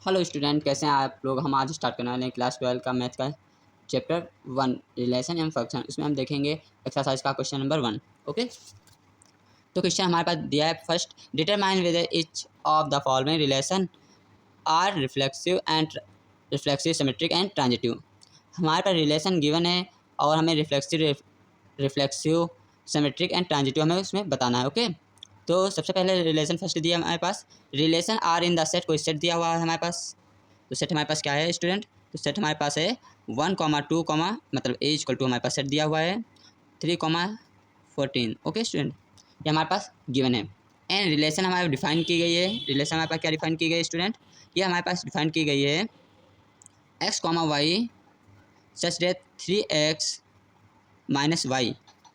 Hello student, कैसे हैं आप लोग। हम आज स्टार्ट करने वाले हैं क्लास 12 का मैथ का चैप्टर 1 रिलेशन एंड फंक्शन। इसमें हम देखेंगे एक्सरसाइज का क्वेश्चन नंबर 1। ओके, तो क्वेश्चन हमारे पास दिया है। First, determine whether each of the following relation are reflexive symmetric and transitive. हमारे पास रिलेशन गिवन है और हमें रिफ्लेक्सिव सिमेट्रिक एंड ट्रांजिटिव हमें उसमें बताना है। ओके, तो सबसे पहले रिलेशन फर्स्ट दिया हमारे पास, relation are in the set. कोई सेट दिया हुआ है हमारे पास, तो सेट हमारे पास क्या है स्टूडेंट, तो सेट हमारे पास है 1,2, मतलब ए इक्वल टू हमारे पास सेट दिया हुआ है 3,14। ओके स्टूडेंट, ये हमारे पास गिवन है। एंड रिलेशन हमारे डिफाइन की गई है। रिलेशन हमारे पास क्या डिफाइन की गई है स्टूडेंट, ये हमारे पास डिफाइन की गई है x, y such that 3x - y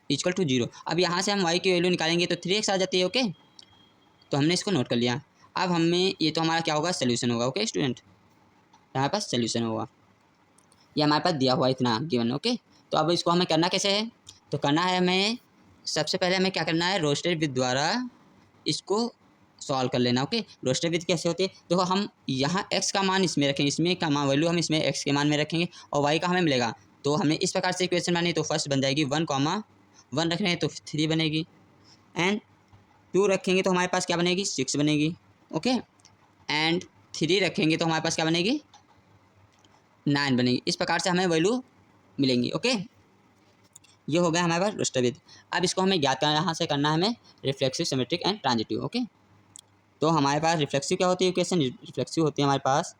equal to 0। अब यहाँ से हम y की वैल्यू निकालेंगे तो 3x आ जाती है। ओके, तो हमने इसको नोट कर लिया। अब हमें ये तो हमारा क्या होगा, सोल्यूशन होगा। ओके स्टूडेंट, हमारे पास सोल्यूशन होगा, ये हमारे पास दिया हुआ इतना गिवन। ओके, तो अब इसको हमें करना कैसे है, तो करना है हमें सबसे पहले हमें क्या करना है, रोस्टेड विद द्वारा इसको सॉल्व कर लेना। ओके, रोस्टेड विद कैसे होती है, देखो हम यहाँ x का मान इसमें रखेंगे, इसमें का मान वैल्यू हम इसमें x के मान में रखेंगे और y का हमें मिलेगा। तो हमें इस प्रकार से इक्वेशन बनानी, तो फर्स्ट बन जाएगी 1,1 रख रहे हैं तो 3 बनेगी, एंड 2 रखेंगे तो हमारे पास क्या बनेगी 6 बनेगी। ओके, एंड 3 रखेंगे तो हमारे पास क्या बनेगी 9 बनेगी। इस प्रकार से हमें वैल्यू मिलेंगी। ओके, ये हो गया हमारे पास रोस्टेड विद। अब इसको हमें ज्ञात करना, यहाँ से करना है हमें reflexive symmetric and transitive. Okay, तो हमारे पास रिफ्लेक्सिव क्या होती है इक्वेशन, रिफ्लेक्सिव होती है हमारे पास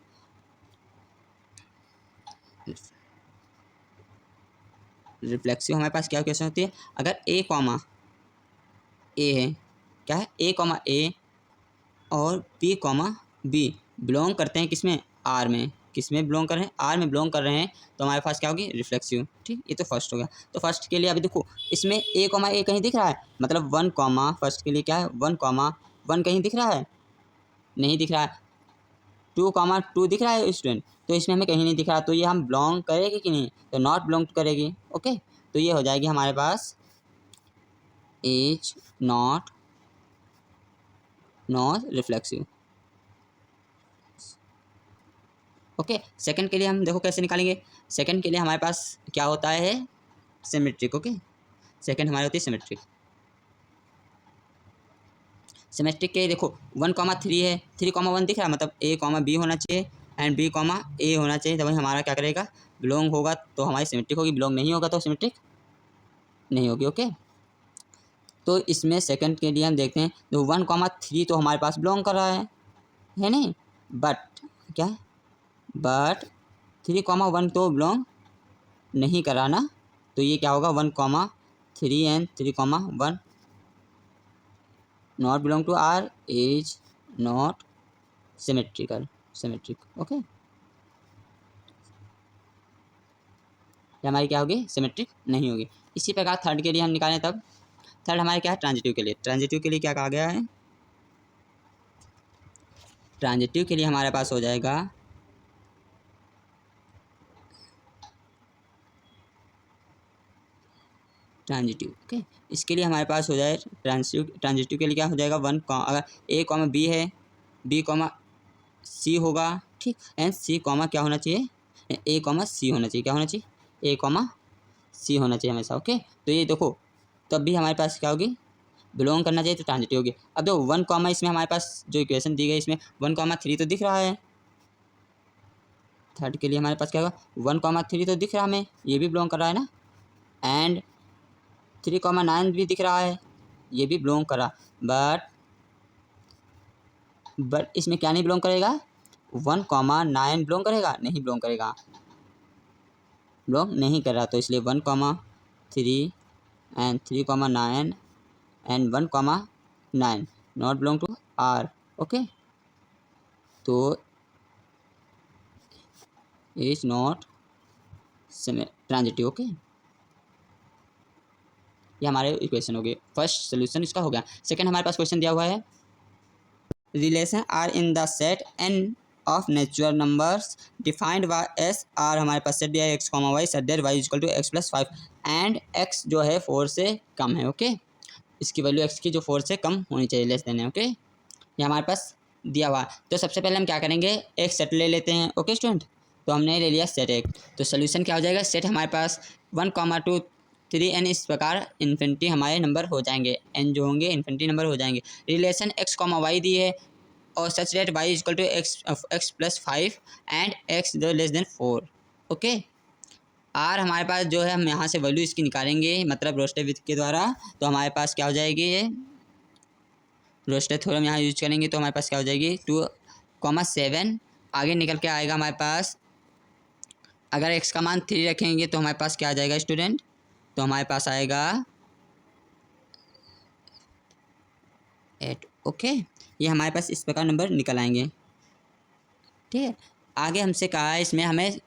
रिफ्लेक्सिव हमारे पास क्या इक्वेशन होती है, अगर a, ए है, क्या है a, और b, b बिलोंग करते हैं किसमें, r में। किस में बिलोंग कर रहे हैं, r में बिलोंग कर रहे हैं, तो हमारे पास क्या होगी रिफ्लेक्सिव। ठीक, ये तो फर्स्ट हो गया। तो फर्स्ट के लिए अभी देखो इसमें a, कहीं दिख रहा है, मतलब 1, फर्स्ट के लिए क्या है 1, कहीं दिख रहा है, नहीं दिख रहा है। 2, दिख रहा है स्टूडेंट, तो इसमें हमें कहीं नहीं दिख रहा, तो ये हम बिलोंग करेगी कि नहीं, तो नॉट बिलोंग करेगी। ओके, तो ये हो जाएगी हमारे पास is not reflexive. Okay, second के लिए हम देखो कैसे निकालेंगे। सेकंड के लिए हमारे पास क्या होता है सिमेट्रिक। ओके, सेकंड हमारी होती है सिमेट्रिक। सिमेट्रिक के देखो 1,3 है, 3,1 दिख रहा है, मतलब a, b होना चाहिए एंड b, a होना चाहिए, तभी हमारा क्या करेगा बिलोंग होगा, तो हमारी सिमेट्रिक होगी। बिलोंग नहीं होगा तो सिमेट्रिक नहीं होगी। ओके, तो इसमें सेकंड के लिए हम देखते हैं, तो 1,3 तो हमारे पास बिलोंग कर रहा है नहीं, बट क्या है, बट 3,1 तो बिलोंग नहीं कर रहा ना, तो ये क्या होगा 1,3 and 3,1 not belong to R, is not symmetric. Okay, ये हमारी क्या होगी सिमेट्रिक नहीं होगी। इसी प्रकार थर्ड के लिए हम निकालें, तब थर्ड हमारे क्या है ट्रांजिटिव के लिए। ट्रांजिटिव के लिए क्या कहा गया है, ट्रांजिटिव के लिए हमारे पास हो जाएगा ट्रांजिटिव। ओके, इसके लिए हमारे पास हो जाए ट्रांजिटिव के लिए क्या हो जाएगा अगर a, b है, b, c होगा। ठीक, एंड c, क्या होना चाहिए a, c होना चाहिए, क्या होना चाहिए a, c होना चाहिए हमेशा। ओके, तो ये देखो तब भी हमारे पास क्या होगी बिलोंग करना चाहिए, तो ट्रांजिटिव होगी। अब देखो 1, इसमें हमारे पास जो इक्वेशन दी गई इसमें 1,3 तो दिख रहा है। थर्ड के लिए हमारे पास क्या होगा 1,3 तो दिख रहा है हमें, ये भी बिलोंग कर रहा है ना, एंड 3,9 भी दिख रहा है, ये भी बिलोंग कर रहा, बट इसमें क्या नहीं बिलोंग करेगा 1,9 बिलोंग करेगा, नहीं बिलोंग करेगा, बिलोंग नहीं कर रहा, तो इसलिए 1,3 and 3,9 and 1,9 not belong to R. Okay, तो इज नॉट ट्रांजिटिव। ओके, ये हमारे इक्वेशन हो गए, फर्स्ट सोल्यूशन इसका हो गया। सेकंड हमारे पास क्वेश्चन दिया हुआ है, relation are in the set N of natural numbers defined by S R. हमारे पास सेट दिया है x, y set that y equal to x+5 and x जो है 4 से कम है। ओके, इसकी वैल्यू x की जो 4 से कम होनी चाहिए, लेस देन है। ओके, ये हमारे पास दिया हुआ। तो सबसे पहले हम क्या करेंगे, एक सेट ले लेते हैं। ओके स्टूडेंट, तो हमने ले लिया सेट एक। तो सोल्यूशन क्या हो जाएगा, सेट हमारे पास 1, 2, 3 एन इस प्रकार इन्फिनिटी हमारे नंबर हो जाएंगे, एन जो होंगे इन्फिनिटी नंबर हो जाएंगे। रिलेशन x, y दी है और such that y equal to x plus 5 and x जो लेस देन 4। ओके, आर हमारे पास जो है हम यहाँ से वैल्यू इसकी निकालेंगे, मतलब रोस्टेड विथ के द्वारा। तो हमारे पास क्या हो जाएगी, ये रोस्टेड थ्योरम यहाँ यूज करेंगे तो हमारे पास क्या हो जाएगी 2,7। आगे निकल के आएगा हमारे पास, अगर x का मान 3 रखेंगे तो हमारे पास क्या आ जाएगा स्टूडेंट, तो हमारे पास आएगा 8। ओके, ये हमारे पास इस प्रकार नंबर निकल आएंगे। ठीक है, आगे हमसे कहा है इसमें हमें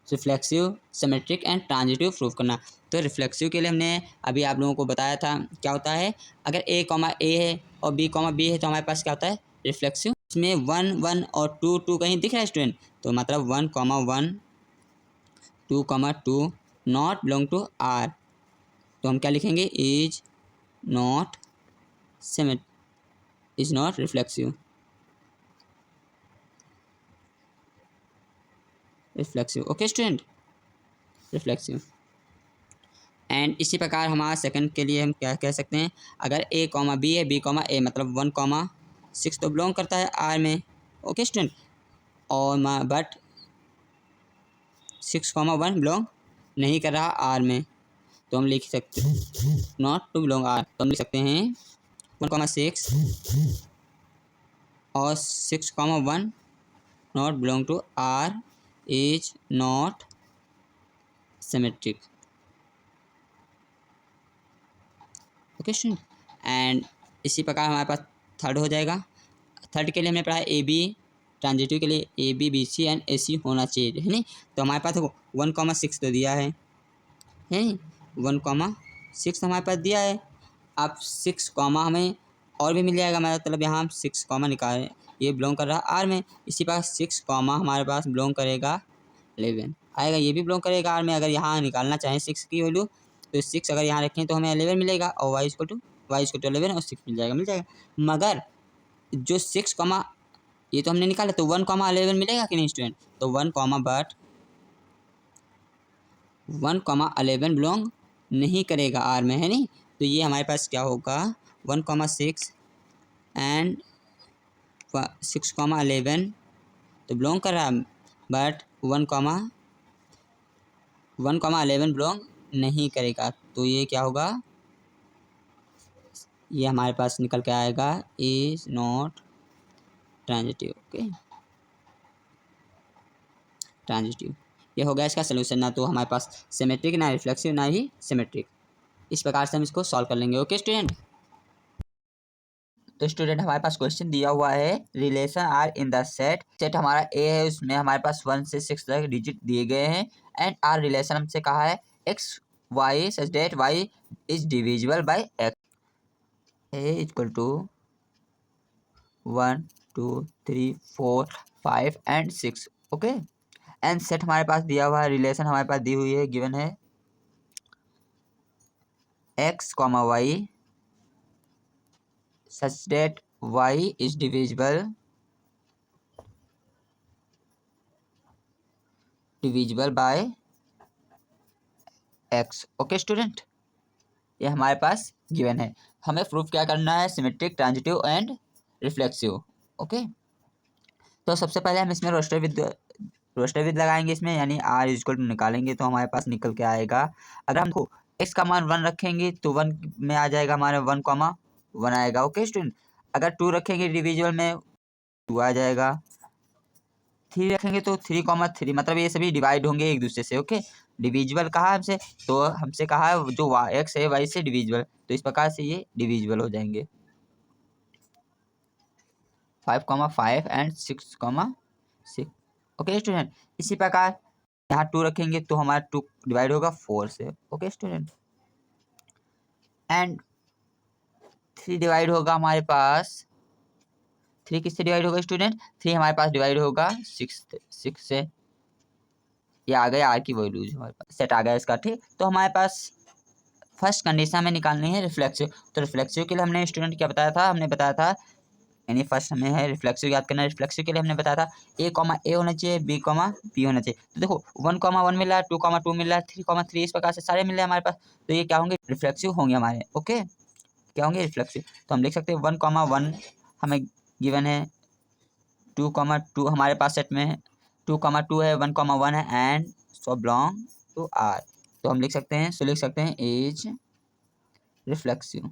reflexive, symmetric and transitive proof करना। तो रिफ्लेक्सिव के लिए हमने अभी आप लोगों को बताया था क्या होता है, अगर a, a है और b, b है तो हमारे पास क्या होता है रिफ्लेक्सिव। इसमें 1, 1 और 2, 2 कहीं दिख रहा है स्टूडेंट, तो मतलब 1, 1, 2, 2 नॉट बिलोंग टू आर। तो हम क्या लिखेंगे, is not is not reflexive, reflexive. Okay student, reflexive. And इसी प्रकार हमारा सेकंड के लिए हम क्या कह सकते हैं, अगर a, b है, b, a मतलब 1, 6 तो बिलोंग करता है r में। ओके स्टूडेंट, और बट 6, 1 बिलोंग नहीं कर रहा r में, तो हम लिख सकते हैं नॉट टू बिलोंग r, तो हम लिख सकते हैं 1, 6 और 6, 1 not belong to r is not symmetric. Okay student, and इसी प्रकार हमारे पास थर्ड हो जाएगा। थर्ड के लिए हमने पढ़ा है ए बी, ट्रांजिटिव के लिए A B, B C and A C होना चाहिए, है नहीं। तो हमारे पास 1, 6 तो दिया है नहीं, 1, 6 हमारे पास दिया है। अब 6, हमें और भी मिल जाएगा, मतलब यहाँ हम 6, निकालें, ये बिलोंग कर रहा है आर में। इसी प्रकार 6, हमारे पास बिलोंग करेगा 11 आएगा, ये भी बिलोंग करेगा आर में। अगर यहाँ निकालना चाहें 6 की वैल्यू, तो 6 अगर यहाँ रखें तो हमें 11 मिलेगा, और वाई इक्वल टू 11 और 6 मिल जाएगा। मगर जो 6, ये तो हमने निकाला, तो 1, 11 मिलेगा कि नहीं स्टूडेंट, तो 1, बट 1, 11 बिलोंग नहीं करेगा आर में, है नहीं। तो ये हमारे पास क्या होगा 1, 6 एंड 6, 11 तो बिलोंग कर रहा है, बट 1, 11 बिलोंग नहीं करेगा। तो ये क्या होगा, ये हमारे पास निकल के आएगा is not transitive. Okay, transitive, ये हो गया इसका सोल्यूशन। ना तो हमारे पास सिमेट्रिक, ना रिफ्लेक्सिव, ना ही सिमेट्रिक। इस प्रकार से हम इसको सॉल्व कर लेंगे। ओके स्टूडेंट, तो स्टूडेंट हमारे पास क्वेश्चन दिया हुआ है, relation are in the set, set हमारा ए है, उसमें हमारे पास 1 से 6 तक डिजिट दिए गए हैं, एंड आर रिलेशन हमसे कहा है X Y such that Y is divisible by X, A equal to 1, 2, 3, 4, 5 and 6। Okay, and set हमारे पास दिया हुआ है, रिलेशन हमारे पास दी हुई है, गिवन है x, y such that y is divisible by x। Okay student, ये हमारे पास गिवन है। हमें प्रूफ क्या करना है, symmetric, transitive and reflexive. Okay, तो सबसे पहले हम इसमें रोस्टर विद लगाएंगे इसमें, यानी r इक्वल टू निकालेंगे तो हमारे पास निकल के आएगा, अगर हमको x का मान 1 रखेंगे तो 1 में आ जाएगा हमारे 1, 1 आएगा। ओके स्टूडेंट, अगर 2 रखेंगे डिविजिबल में 2 आ जाएगा, 3 रखेंगे तो 3, 3, मतलब ये सभी डिवाइड होंगे एक दूसरे से। ओके, डिविजिबल कहा हमसे, तो हमसे कहा है जो x है y से डिविजिबल, तो इस प्रकार से ये डिविजिबल हो जाएंगे। 5, 5 एंड 6, 6। ओके स्टूडेंट, इसी प्रकार यहाँ 2 रखेंगे तो हमारा 2 डिवाइड होगा 4 से। ओके स्टूडेंट, एंड 3 डिवाइड होगा हमारे पास, 3 किससे डिवाइड होगा स्टूडेंट, 3 हमारे पास डिवाइड होगा 6 से। ये आ गया आर की वैल्यूज, हमारे पास सेट आ गया इसका। ठीक, तो हमारे पास फर्स्ट कंडीशन में निकालनी है रिफ्लेक्सिव। तो रिफ्लेक्सिव के लिए हमने स्टूडेंट क्या बताया था, हमने बताया था यानी फर्स्ट हमें है रिफ्लेक्सिव याद करना है। रिफ्लेक्सिव के लिए हमने बताया था A, होना चाहिए, B, होना चाहिए। तो देखो 1, 1 मिल रहा है, 2, 2 मिल रहा है, 3, 3 इस प्रकार से सारे मिल रहे हैं हमारे पास। तो ये क्या होंगे, रिफ्लेक्सिव होंगे हमारे। ओके, क्या होंगे, रिफ्लेक्सिव। तो हम लिख सकते हैं 1, 1 हमें गिवन है, 2, 2 हमारे पास सेट में है, 2, 2 है, 1, 1 है, and so belong to R. तो हम लिख सकते हैं, लिख सकते हैं इज रिफ्लेक्सिव।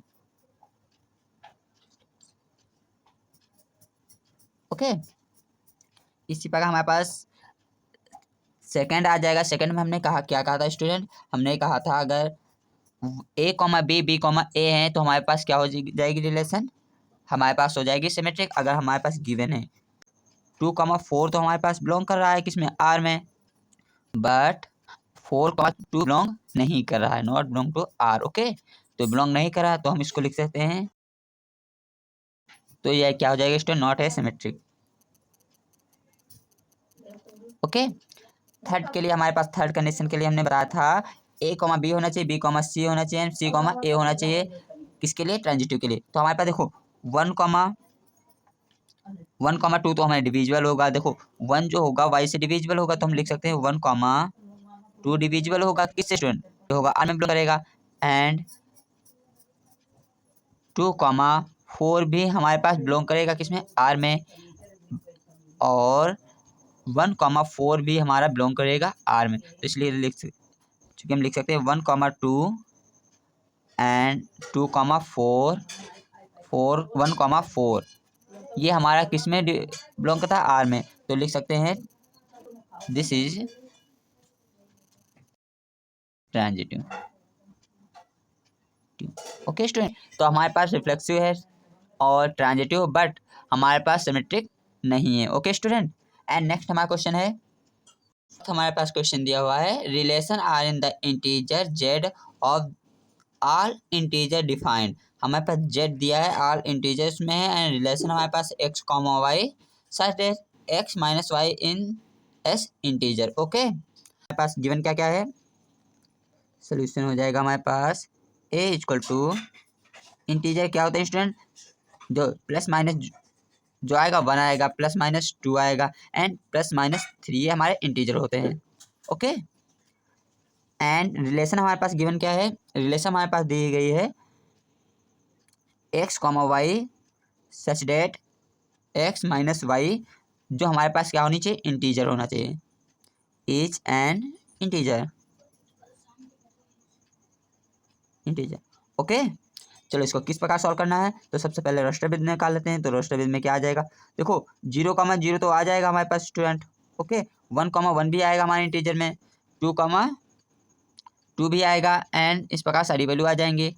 ओके, इसी प्रकार हमारे पास सेकंड आ जाएगा। सेकंड में हमने कहा, क्या कहा था स्टूडेंट, हमने कहा था अगर A, B, है तो हमारे पास क्या हो जाएगी रिलेशन, हमारे पास हो जाएगी सिमेट्रिक। अगर हमारे पास गिवन है 2, 4 तो हमारे पास बिलोंग कर रहा है किसमें, आर में, बट 4, 2 बिलोंग नहीं कर रहा है, not belong to R. Okay, तो बिलोंग नहीं कर रहा है तो हम इसको लिख सकते हैं, तो यह क्या हो जाएगा स्टूडेंट, नॉट है सिमेट्रिक। ओके, थर्ड के लिए हमारे पास, थर्ड कंडीशन के लिए हमने बताया था A, B होना चाहिए, B, C होना चाहिए, C, A होना चाहिए, किसके लिए, ट्रांजिटिव के लिए। तो हमारे पास देखो 1, 2 तो हमारे डिविजिबल होगा। देखो 1 जो होगा y से डिविजिबल होगा, तो हम लिख सकते हैं 1, 2 डिविजिबल होगा किससे स्टूडेंट, होगा आर में बिलोंग करेगा। एंड 2, 4 भी हमारे पास बिलोंग करेगा किसमें, आर में। और 1, 4 भी हमारा बिलोंग करेगा आर में। तो इसलिए चूँकि हम लिख सकते हैं 1, 2 एंड 2, 4, 1, 4 ये हमारा किस में बिलोंग करता है, आर में। तो लिख सकते हैं this is transitive. Okay student, तो हमारे पास रिफ्लेक्सिव है और ट्रांजिटिव, बट हमारे पास सिमेट्रिक नहीं है। ओके स्टूडेंट, एंड नेक्स्ट हमारा क्वेश्चन है, हमारे पास क्वेश्चन दिया हुआ है, relation are in the integer Z of all integer defined. हमारे पास जेड दिया है, ऑल इंटीजर्स में है, एंड रिलेशन हमारे पास x, y such that x minus Y in S integer. Okay, हमारे पास गिवन क्या क्या है, सोल्यूशन हो जाएगा हमारे पास a इक्वल टू, इंटीजर क्या होता है स्टूडेंट, जो प्लस माइनस जो आएगा 1 आएगा, +-2 आएगा, एंड +-3 हमारे इंटीजर होते हैं। ओके, एंड रिलेशन हमारे पास गिवन क्या है, रिलेशन हमारे पास दी गई है x, y such date x minus Y, जो हमारे पास क्या होनी चाहिए, इंटीजर होना चाहिए, इज एन इंटीजर। ओके, चलो इसको किस प्रकार सॉल्व करना है, तो सबसे पहले राष्ट्रविद में निकाल लेते हैं। तो राष्ट्रविद में क्या आ जाएगा, देखो 0, 0 तो आ जाएगा हमारे पास स्टूडेंट। ओके, 1, 1 भी आएगा हमारे इंटीजर में, 2, 2 भी आएगा, एंड इस प्रकार सारी वैल्यू आ जाएंगी।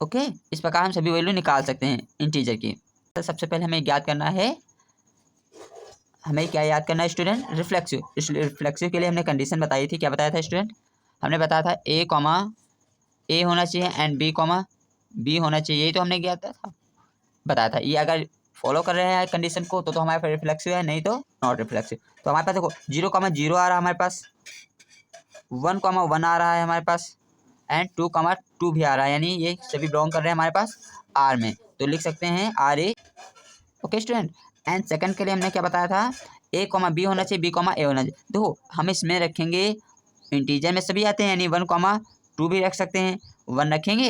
ओके, इस प्रकार हम सभी वैल्यू निकाल सकते हैं इंटीजर की। तो सबसे पहले हमें याद करना है, हमें क्या याद करना है स्टूडेंट, रिफ्लेक्सिव। रिफ्लेक्सिव के लिए हमने कंडीशन बताई थी, क्या बताया था स्टूडेंट, हमने बताया था A होना चाहिए एंड B होना चाहिए, यही तो हमने किया था, बताया था। ये अगर फॉलो कर रहे हैं कंडीशन को तो हमारे पास रिफ्लेक्सिव है, नहीं तो नॉट रिफ्लेक्सिव। तो हमारे पास देखो 0, 0 आ रहा है हमारे पास, 1, 1 आ रहा है हमारे पास, एंड 2, 2 भी आ रहा है, यानी ये सभी बिलोंग कर रहे हैं हमारे पास आर में। तो लिख सकते हैं R A. Okay student, and second के लिए हमने क्या बताया था, A, B होना चाहिए, B, A होना चाहिए। देखो हम इसमें रखेंगे, इंटीजर में सभी आते हैं, यानी 1, 2 भी रख सकते हैं, 1 रखेंगे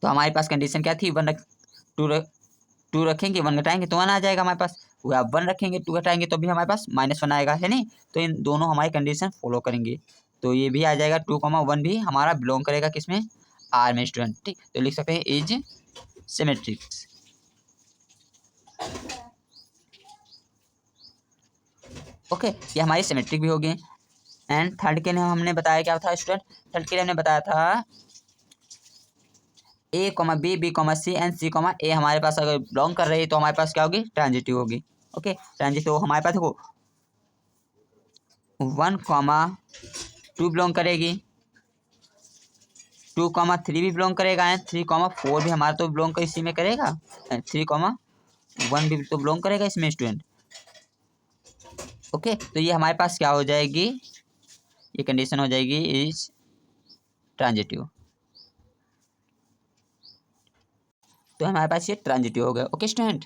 तो हमारे पास कंडीशन क्या थी, 2 रखेंगे, 1 घटाएंगे तो 1 आ जाएगा हमारे पास, वो आप 1 रखेंगे 2 घटाएंगे तो भी हमारे पास -1 आएगा, है नहीं। तो इन दोनों हमारी कंडीशन फॉलो करेंगे, तो ये भी आ जाएगा, 2, 1 भी हमारा बिलोंग करेगा किसमें, आर में स्टूडेंट। ठीक, तो लिख सकते हैं इज सिमेट्रिक। ओके, ये हमारी सिमेट्रिक भी होगी। एंड थर्ड के लिए हमने बताया क्या था स्टूडेंट, थर्ड के लिए हमने बताया था A, B, C and C, A हमारे पास अगर बिलोंग कर रही है तो हमारे पास क्या होगी, ट्रांजिटिव होगी। ओके, ट्रांजिटिव हमारे पास देखो 1, 2 बिलोंग करेगी, 2, 3 भी बिलोंग करेगा, एंड 3, 4 भी हमारा तो बिलोंग कर इसी में करेगा, 3, 1 भी तो बिलोंग करेगा इसमें स्टूडेंट। ओके, तो ये हमारे पास क्या हो जाएगी, ये कंडीशन हो जाएगी इज ट्रांजिटिव। तो हमारे पास ये ट्रांजिटिव हो गया। Okay student.